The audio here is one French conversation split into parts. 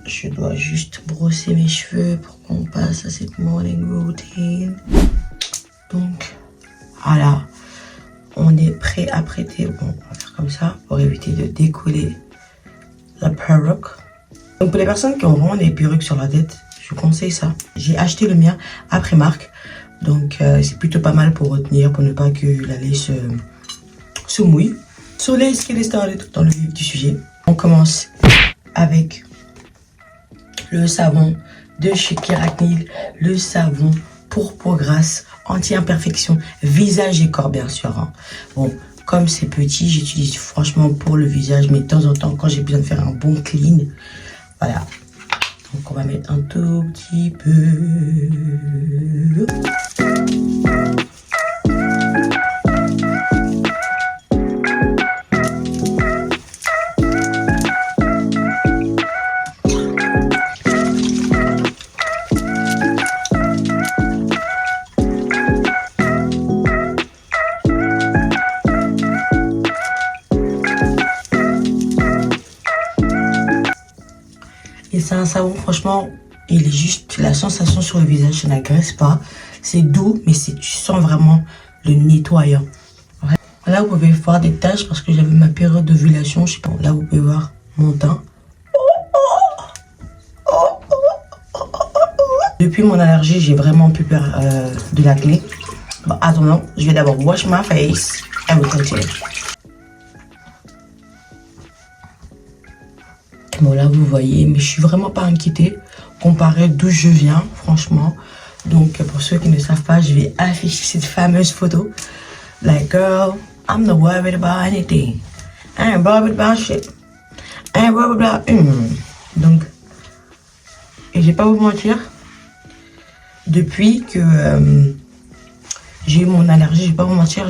je dois juste brosser mes cheveux pour qu'on passe à cette morning routine. Donc, voilà. On est prêt à prêter. Bon, on va faire comme ça pour éviter de décoller la perruque. Donc, pour les personnes qui ont vraiment des perruques sur la tête, je conseille ça. J'ai acheté le mien après marque. Donc, c'est plutôt pas mal pour retenir, pour ne pas que la laisse se mouille. So, let's get started dans le vif du sujet. On commence avec le savon de chez Keratin, le savon pour peau grasse, anti-imperfection, visage et corps bien sûr. Hein. Bon, comme c'est petit, j'utilise franchement pour le visage, mais de temps en temps, quand j'ai besoin de faire un bon clean, voilà. Donc on va mettre un tout petit peu. Et c'est un savon, franchement, il est juste, la sensation sur le visage, ça n'agresse pas. C'est doux, mais tu sens vraiment le nettoyant. Là, vous pouvez voir des taches parce que j'avais ma période d'ovulation. Je sais pas, là, vous pouvez voir mon teint. Depuis mon allergie, j'ai vraiment plus peur de l'acné. Bon, attendant, je vais d'abord wash my face et vous continuer. Bon là vous voyez, mais je suis vraiment pas inquiétée comparé d'où je viens, franchement. Donc pour ceux qui ne savent pas, je vais afficher cette fameuse photo. Like girl, I'm not worried about anything. I ain't worried about shit. I ain't worried about... Donc, et je vais pas vous mentir, depuis que j'ai eu mon allergie, je vais pas vous mentir,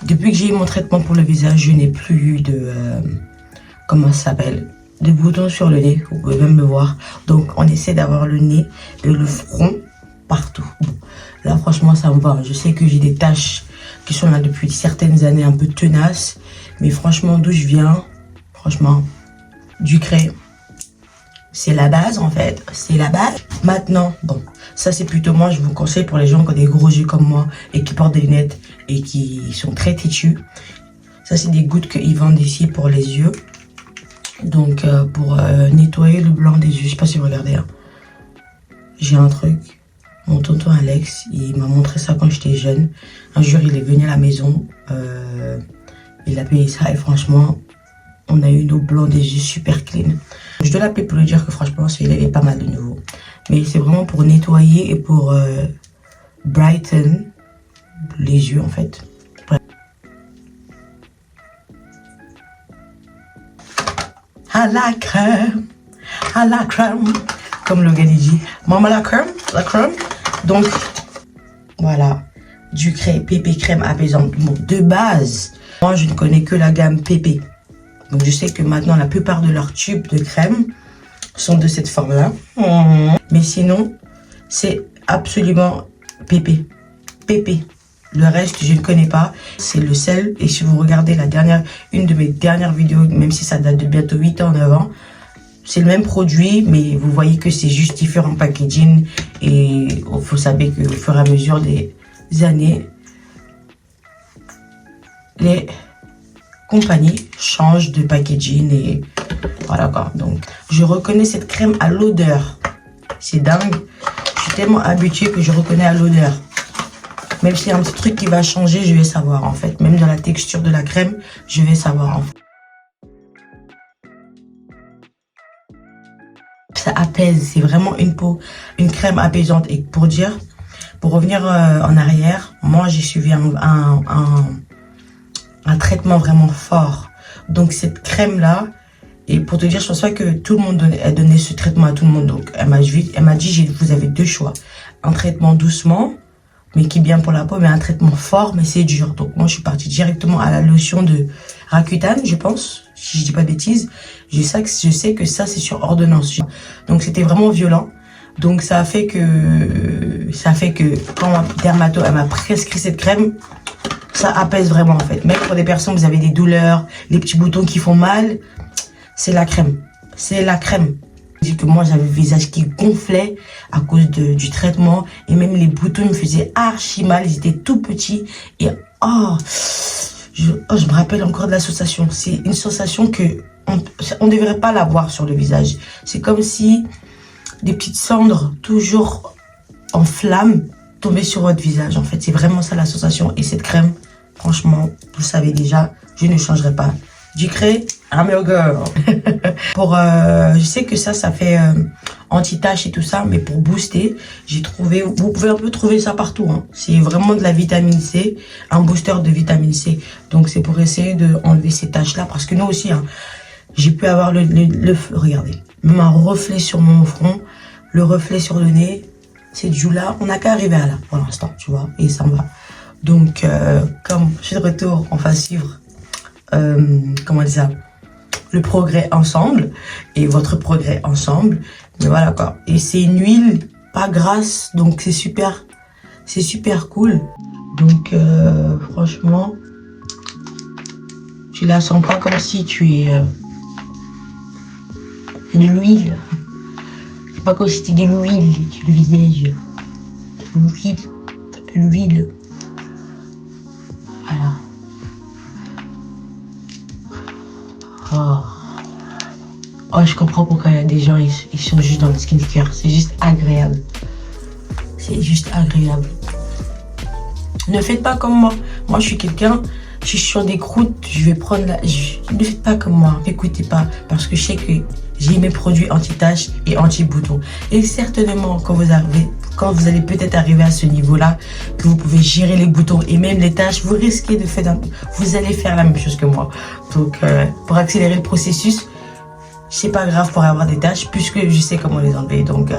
depuis que j'ai eu mon traitement pour le visage, je n'ai plus eu de... comment ça s'appelle, des boutons sur le nez, vous pouvez même le voir. Donc on essaie d'avoir le nez et le front partout. Bon, là franchement ça me va. Je sais que j'ai des taches qui sont là depuis certaines années un peu tenaces, mais franchement d'où je viens, franchement du craie, c'est la base en fait, c'est la base. Maintenant, bon, ça c'est plutôt moi, je vous conseille pour les gens qui ont des gros yeux comme moi et qui portent des lunettes et qui sont très têtus. Ça c'est des gouttes qu'ils vendent ici pour les yeux. Donc pour nettoyer le blanc des yeux, je sais pas si vous regardez, hein. J'ai un truc, mon tonton Alex, il m'a montré ça quand j'étais jeune. Un jour il est venu à la maison, il a payé ça et franchement on a eu nos blancs des yeux super clean. Je dois l'appeler pour lui dire que franchement celui-là il est pas mal de nouveau. Mais c'est vraiment pour nettoyer et pour brighten les yeux en fait. À la crème, comme le gars dit. Maman la crème. Donc, voilà, du pépé crème apaisante. Bon, de base, moi je ne connais que la gamme pépé. Donc je sais que maintenant la plupart de leurs tubes de crème sont de cette forme-là. Mais sinon, c'est absolument pépé. Le reste, je ne connais pas. C'est le sel. Et si vous regardez une de mes dernières vidéos, même si ça date de bientôt 8 ans, 9 ans, c'est le même produit, mais vous voyez que c'est juste différent packaging. Et il faut savoir qu'au fur et à mesure des années, les compagnies changent de packaging. Et voilà quoi. Donc, je reconnais cette crème à l'odeur. C'est dingue. Je suis tellement habituée que je reconnais à l'odeur. Même s'il y a un petit truc qui va changer, je vais savoir en fait. Même dans la texture de la crème, je vais savoir en fait. Ça apaise, c'est vraiment une crème apaisante. Et pour revenir en arrière, moi j'ai suivi un traitement vraiment fort. Donc cette crème là, et pour te dire, je pense pas que tout le monde a donné ce traitement à tout le monde. Donc elle m'a dit, vous avez deux choix. Un traitement doucement, mais qui est bien pour la peau, mais un traitement fort, mais c'est dur. Donc moi je suis partie directement à la lotion de Rakuten, je pense, si je dis pas de bêtises. Je sais que ça c'est sur ordonnance. Donc c'était vraiment violent. Donc ça fait que quand ma dermato elle m'a prescrit cette crème, ça apaise vraiment en fait. Même pour des personnes, vous avez des douleurs, les petits boutons qui font mal, c'est la crème. C'est la crème. Je dis que moi j'avais le visage qui gonflait à cause du traitement et même les boutons me faisaient archi mal, ils étaient tout petits et je me rappelle encore de la sensation. C'est une sensation que on devrait pas l'avoir sur le visage. C'est comme si des petites cendres toujours en flamme tombaient sur votre visage. En fait, c'est vraiment ça la sensation. Et cette crème, franchement, vous le savez déjà, je ne changerai pas. Ducré, I'm your girl. Je sais que ça fait anti-tache et tout ça, mais pour booster, j'ai trouvé, vous pouvez un peu trouver ça partout. Hein. C'est vraiment de la vitamine C, un booster de vitamine C. Donc c'est pour essayer de enlever ces taches-là, parce que nous aussi, hein, j'ai pu avoir regardez, même un reflet sur mon front, le reflet sur le nez. Cette joue-là, on n'a qu'à arriver à là pour l'instant, tu vois, et ça me va. Donc, comme je suis de retour, on va suivre, comment dire ça, le progrès ensemble et votre progrès ensemble. Mais voilà quoi. Et c'est une huile pas grasse, donc c'est super cool. Donc, franchement, tu la sens pas comme si tu es de l'huile. C'est pas comme si c'était de l'huile, le visage. L'huile. Voilà. Oh, je comprends pourquoi il y a des gens, ils sont juste dans le skincare. C'est juste agréable. C'est juste agréable. Ne faites pas comme moi. Moi, je suis quelqu'un, je suis sur des croûtes, je vais prendre ne faites pas comme moi, n'écoutez pas. Parce que je sais que j'ai mes produits anti-taches et anti-boutons. Et certainement, quand vous allez peut-être arriver à ce niveau-là, que vous pouvez gérer les boutons et même les taches, vous risquez vous allez faire la même chose que moi. Donc, pour accélérer le processus, c'est pas grave pour avoir des taches, puisque je sais comment les enlever. Donc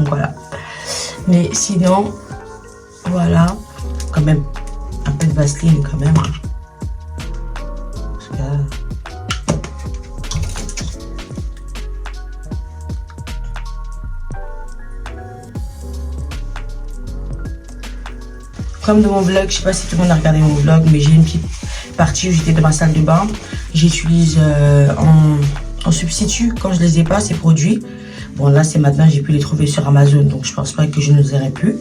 voilà. Mais sinon, voilà, quand même, un peu de Vaseline quand même. Parce que, comme de mon vlog, je sais pas si tout le monde a regardé mon vlog, mais j'ai une petite partie où j'étais dans ma salle de bain. J'utilise en substitut quand je les ai pas, ces produits. Bon là c'est maintenant, j'ai pu les trouver sur Amazon, donc je pense pas que je ne les aurai plus.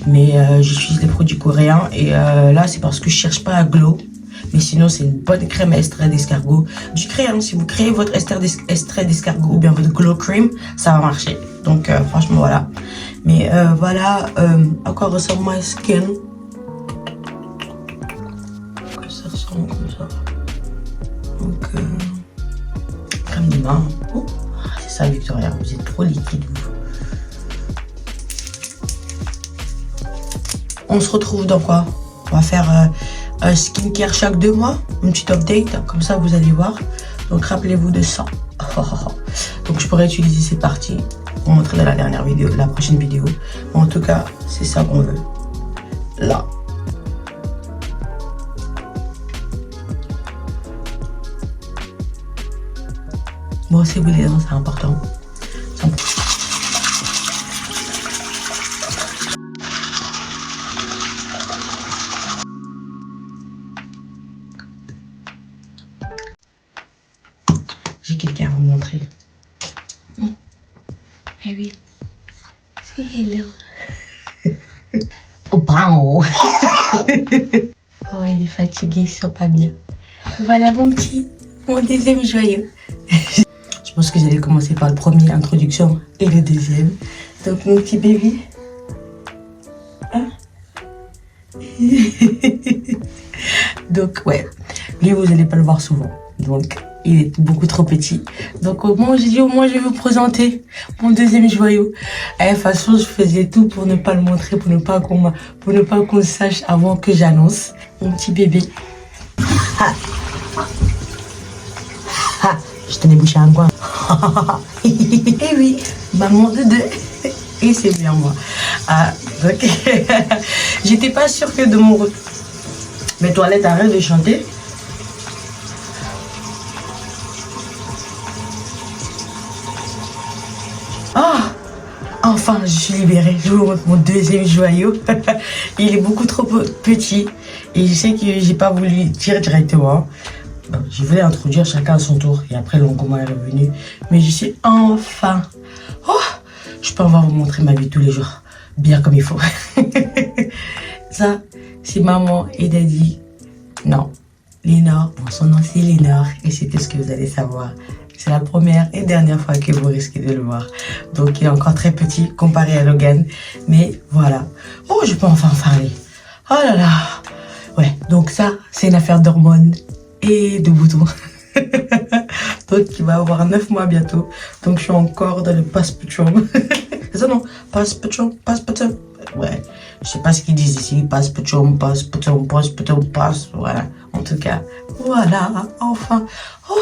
Mais j'utilise les produits coréens et là c'est parce que je cherche pas à glow. Mais sinon c'est une bonne crème à extrait d'escargot. Ducré, hein, si vous créez votre extrait d'escargot ou bien votre glow cream, ça va marcher. Donc franchement voilà. Mais voilà, à quoi ressemble ma skin. Ça ressemble comme ça. Donc crème de main. Oh, c'est ça Victoria, vous êtes trop liquide vous. On se retrouve dans quoi? On va faire un skincare chaque 2 mois, une petite update, comme ça vous allez voir. Donc rappelez-vous de ça. Donc je pourrais utiliser ces parties pour montrer dans la dernière vidéo, la prochaine vidéo. Mais en tout cas, c'est ça qu'on veut. Là. Moi aussi, vous les dents, c'est important. J'ai quelqu'un à vous montrer. Eh oui, c'est hello. Oh, bravo. Oh, il est fatigué, il sent pas bien. Voilà mon deuxième joyau. Je pense que j'allais commencer par le premier, introduction, et le deuxième. Donc mon petit bébé. Hein? Donc ouais, lui vous n'allez pas le voir souvent. Donc il est beaucoup trop petit. Donc moi j'ai dit au moins je vais vous présenter mon deuxième joyau. Et de toute façon je faisais tout pour ne pas le montrer, pour ne pas qu'on le sache avant que j'annonce. Mon petit bébé. Ah. Ah. Je t'en ai bouché un coin. Et oui, maman de 2. Et c'est bien moi. Ah, donc, j'étais pas sûre que de mon... Mes toilettes arrêtent de chanter. Ah, enfin, je suis libérée. Je vous montre mon deuxième joyau. Il est beaucoup trop petit. Et je sais que j'ai pas voulu dire directement. bon, je voulais introduire chacun à son tour. Et après, l'engouement est revenu. Mais je suis enfin... Oh, je peux enfin vous montrer ma vie tous les jours. Bien comme il faut. Ça, c'est maman et daddy. Non, Lénore. Bon, son nom, c'est Lénore. Et c'est tout ce que vous allez savoir. C'est la première et dernière fois que vous risquez de le voir. Donc, il est encore très petit comparé à Logan. Mais voilà. Oh, je peux enfin en parler. Oh là là. Ouais, donc ça, c'est une affaire d'hormones et de boutons. Donc, il va avoir 9 mois bientôt. Donc, je suis encore dans le postpartum. C'est ça, non? Postpartum. Ouais, je sais pas ce qu'ils disent ici. Postpartum. Voilà, en tout cas. Voilà, enfin. Oh,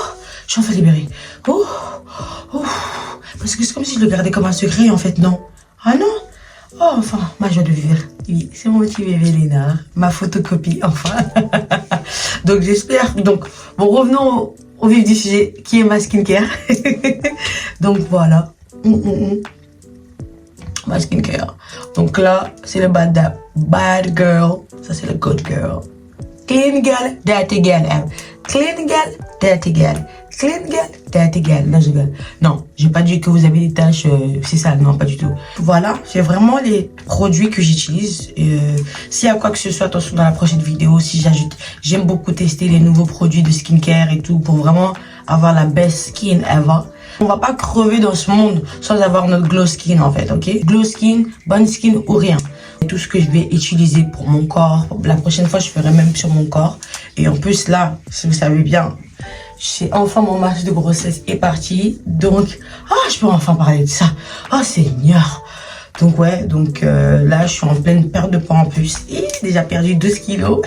je suis enfin libérée. Oh, parce que c'est comme si je le gardais comme un secret, en fait, non? Ah non? Oh, enfin, ma joie de vivre. Oui, c'est mon petit bébé Lénard. Ma photocopie, enfin. Donc, j'espère. Donc, bon, revenons au vif du sujet, qui est ma skincare. Donc, voilà. Ma skincare. Donc là, c'est le bad girl. Ça, c'est le good girl. Clean girl, dirty girl. Clean girl, dirty girl. Clean girl, dirty girl. Là, je rigole. Non, j'ai pas dit que vous avez des tâches, c'est ça, non, pas du tout. Voilà, c'est vraiment les produits que j'utilise. S'il y a quoi que ce soit, attention dans la prochaine vidéo, si j'ajoute, j'aime beaucoup tester les nouveaux produits de skincare et tout pour vraiment avoir la best skin ever. On va pas crever dans ce monde sans avoir notre glow skin en fait, ok? Glow skin, bonne skin ou rien. Tout ce que je vais utiliser pour mon corps. La prochaine fois, je ferai même sur mon corps. Et en plus, là, si vous savez bien, c'est enfin mon match de grossesse est parti. Donc, je peux enfin parler de ça. Oh, Seigneur. Donc, ouais, donc là, je suis en pleine perte de poids en plus. Et déjà perdu 12 kilos.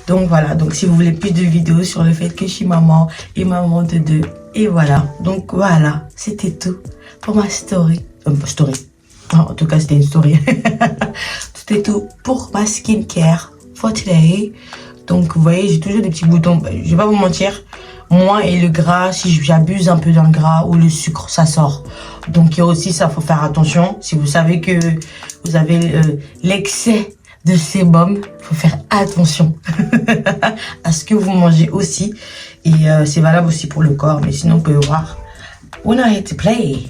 Donc, voilà. Donc, si vous voulez plus de vidéos sur le fait que je suis maman et maman de 2. Et voilà. Donc, voilà. C'était tout pour ma story. En tout cas, c'était une story. C'était tout pour ma skincare for today. Donc, vous voyez, j'ai toujours des petits boutons. Je vais pas vous mentir. Moi et le gras, si j'abuse un peu dans le gras ou le sucre, ça sort. Donc, il y a aussi ça, faut faire attention. Si vous savez que vous avez l'excès de sébum, faut faire attention à ce que vous mangez aussi. Et c'est valable aussi pour le corps. Mais sinon, vous pouvez voir. We're not here to play.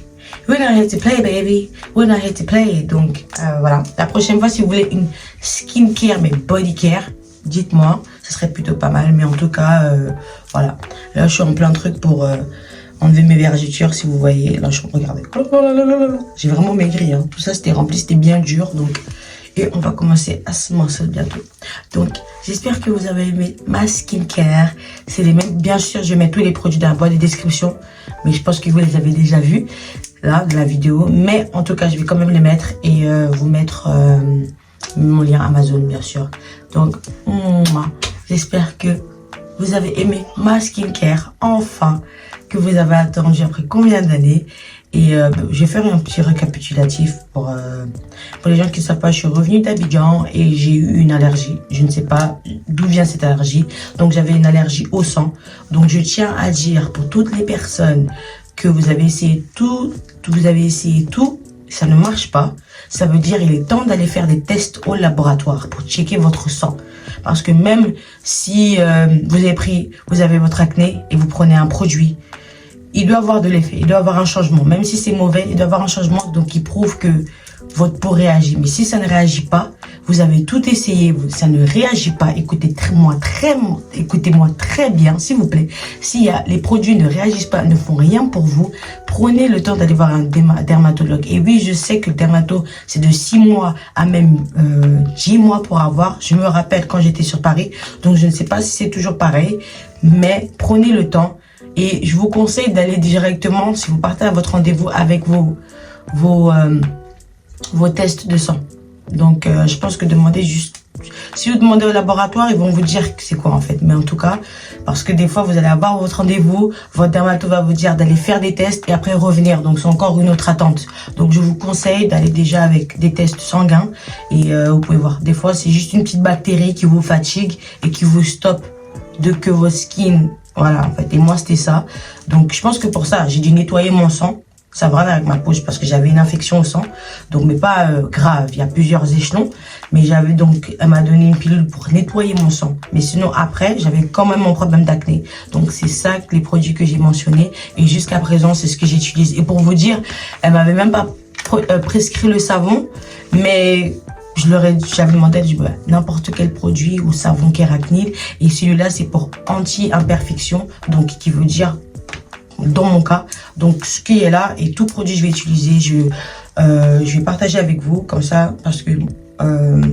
We're not here to play, baby. We're not here to play. Donc, voilà. La prochaine fois, si vous voulez une skincare, mais body care, dites-moi. Ce serait plutôt pas mal. Mais en tout cas, voilà. Là, je suis en plein truc pour enlever mes vergetures, si vous voyez. Là, regardez. J'ai vraiment maigri. Hein. Tout ça, c'était rempli. C'était bien dur. Donc, et on va commencer à se manger bientôt. Donc, j'espère que vous avez aimé ma skincare. C'est les mêmes. Bien sûr, je mets tous les produits dans la boîte de description. Mais je pense que vous les avez déjà vus. Là, de la vidéo. Mais en tout cas, je vais quand même les mettre. Et vous mettre mon lien Amazon, bien sûr. Donc, j'espère que vous avez aimé ma skincare. Enfin, que vous avez attendu après combien d'années. Et je vais faire un petit récapitulatif pour les gens qui ne savent pas. Je suis revenue d'Abidjan et j'ai eu une allergie. Je ne sais pas d'où vient cette allergie. Donc j'avais une allergie au sang. Donc je tiens à dire pour toutes les personnes que vous avez essayé tout, ça ne marche pas. Ça veut dire il est temps d'aller faire des tests au laboratoire pour checker votre sang. Parce que même si vous avez votre acné et vous prenez un produit, il doit avoir de l'effet, il doit avoir un changement. Même si c'est mauvais, il doit avoir un changement donc qui prouve que votre peau réagit. Mais si ça ne réagit pas, vous avez tout essayé, ça ne réagit pas. Écoutez-moi très bien, s'il vous plaît. Si les produits ne réagissent pas, ne font rien pour vous, prenez le temps d'aller voir un dermatologue. Et oui, je sais que le dermato, c'est de 6 mois à même 10 mois pour avoir. Je me rappelle quand j'étais sur Paris, donc je ne sais pas si c'est toujours pareil. Mais prenez le temps. Et je vous conseille d'aller directement, si vous partez à votre rendez-vous, avec vos tests de sang. Donc, je pense que demandez juste... Si vous demandez au laboratoire, ils vont vous dire c'est quoi en fait. Mais en tout cas, parce que des fois, vous allez avoir votre rendez-vous, votre dermato va vous dire d'aller faire des tests et après revenir. Donc, c'est encore une autre attente. Donc, je vous conseille d'aller déjà avec des tests sanguins. Et vous pouvez voir, des fois, c'est juste une petite bactérie qui vous fatigue et qui vous stoppe de que vos skins... Voilà, en fait. Et moi, c'était ça. Donc, je pense que pour ça, j'ai dû nettoyer mon sang. Ça va avec ma peau parce que j'avais une infection au sang. Donc, mais pas grave. Il y a plusieurs échelons. Mais j'avais donc, elle m'a donné une pilule pour nettoyer mon sang. Mais sinon, après, j'avais quand même mon problème d'acné. Donc, c'est ça, les produits que j'ai mentionnés. Et jusqu'à présent, c'est ce que j'utilise. Et pour vous dire, elle m'avait même pas prescrit le savon. Mais j'avais demandé n'importe quel produit ou savon kéracnide. Et celui-là, c'est pour anti-imperfection. Donc, qui veut dire, dans mon cas, donc ce qui est là et tout produit que je vais utiliser, je vais partager avec vous comme ça parce que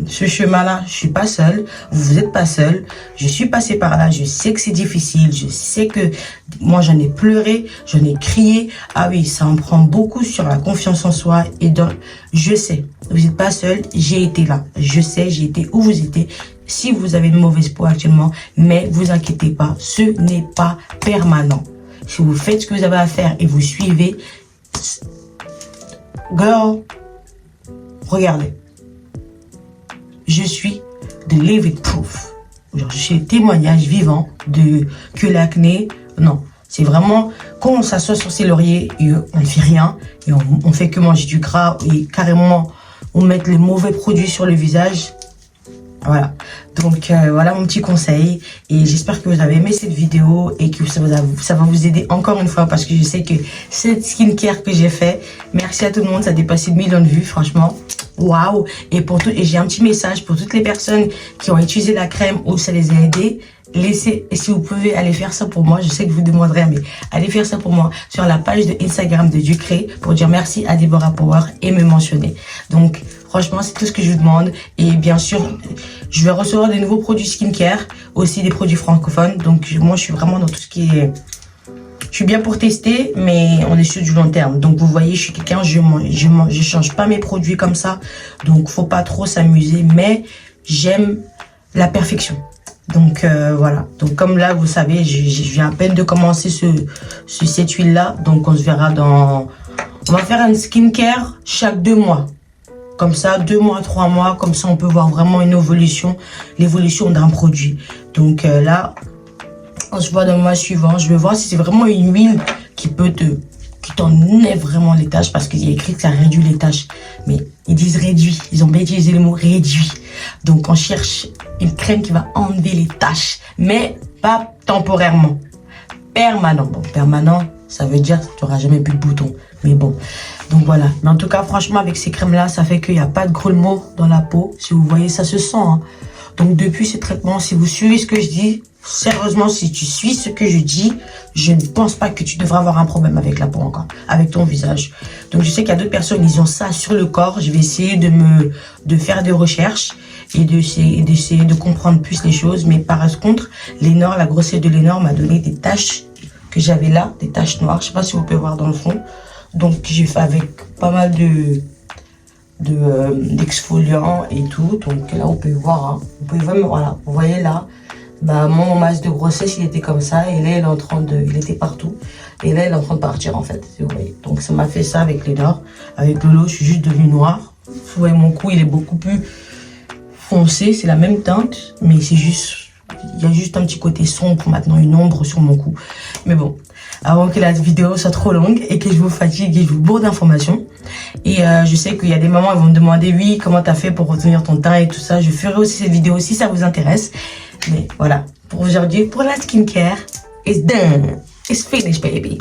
ce chemin-là, je suis pas seule, vous êtes pas seul, je suis passée par là, je sais que c'est difficile, je sais que moi j'en ai pleuré, j'en ai crié, ah oui, ça en prend beaucoup sur la confiance en soi et donc je sais, vous n'êtes pas seul, j'ai été là, je sais, j'ai été où vous étiez. Si vous avez une mauvaise peau actuellement, mais vous inquiétez pas, ce n'est pas permanent. Si vous faites ce que vous avez à faire et vous suivez, girl, regardez. Je suis the living proof. Genre, je suis le témoignage vivant que l'acné, non. C'est vraiment, quand on s'assoit sur ses lauriers et on ne fait rien, et on fait que manger du gras et carrément on met les mauvais produits sur le visage. Voilà, donc voilà mon petit conseil et j'espère que vous avez aimé cette vidéo et que ça va vous aider encore une fois parce que je sais que cette skincare que j'ai fait, merci à tout le monde, ça a dépassé 1 million de vues, franchement, waouh. Et j'ai un petit message pour toutes les personnes qui ont utilisé la crème ou ça les a aidés. Et si vous pouvez aller faire ça pour moi, je sais que vous demanderez, mais allez faire ça pour moi sur la page de Instagram de Ducré pour dire merci à Deborah Power et me mentionner. Donc, franchement, c'est tout ce que je vous demande. Et bien sûr, je vais recevoir des nouveaux produits skincare, aussi des produits francophones. Donc, moi, je suis vraiment dans tout ce qui est... Je suis bien pour tester, mais on est sur du long terme. Donc, vous voyez, je suis quelqu'un, je change pas mes produits comme ça. Donc, faut pas trop s'amuser, mais j'aime la perfection. Donc voilà, donc comme là vous savez, je viens à peine de commencer cette huile là, donc on se verra on va faire un skincare chaque 2 mois, comme ça 2 mois, 3 mois, comme ça on peut voir vraiment une évolution, l'évolution d'un produit. Donc là, on se voit dans le mois suivant, je vais voir si c'est vraiment une huile qui t'enlève vraiment les taches, parce qu'il y a écrit que ça réduit les taches, mais ils disent réduit, ils ont bien utilisé le mot réduit. Donc on cherche une crème qui va enlever les taches, mais pas temporairement, permanent. Bon, permanent, ça veut dire que tu n'auras jamais plus de boutons, mais bon. Donc voilà, mais en tout cas franchement avec ces crèmes là, ça fait qu'il n'y a pas de gros mots dans la peau, si vous voyez, ça se sent, hein. Donc depuis ces traitements, si vous suivez ce que je dis, sérieusement, si tu suis ce que je dis, je ne pense pas que tu devras avoir un problème avec la peau encore, avec ton visage. Donc je sais qu'il y a d'autres personnes, ils ont ça sur le corps. Je vais essayer de faire des recherches et d'essayer de comprendre plus les choses. Mais par contre, Lénore, la grossesse de Lénore m'a donné des taches que j'avais là, des taches noires. Je sais pas si vous pouvez voir dans le fond. Donc j'ai fait avec pas mal d'exfoliants et tout. Donc là, on peut voir, hein. Vous pouvez vraiment, voilà, vous voyez là. Bah, mon masque de grossesse, il était comme ça. Et là, il était partout. Et là, il est en train de partir, en fait. Si vous voyez. Donc, ça m'a fait ça avec Lénore. Avec Lolo, je suis juste devenue noire. Vous voyez, mon cou, il est beaucoup plus foncé. C'est la même teinte. Mais c'est juste, il y a juste un petit côté sombre maintenant, une ombre sur mon cou. Mais bon, avant que la vidéo soit trop longue et que je vous fatigue et je vous bourre d'informations. Et je sais qu'il y a des mamans, elles vont me demander, oui, comment t'as fait pour retenir ton teint et tout ça. Je ferai aussi cette vidéo si ça vous intéresse. Mais voilà, pour aujourd'hui, pour la skincare, it's done. It's finished, baby.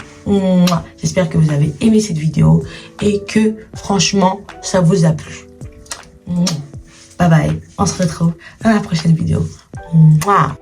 J'espère que vous avez aimé cette vidéo et que, franchement, ça vous a plu. Bye bye. On se retrouve dans la prochaine vidéo. Mouah.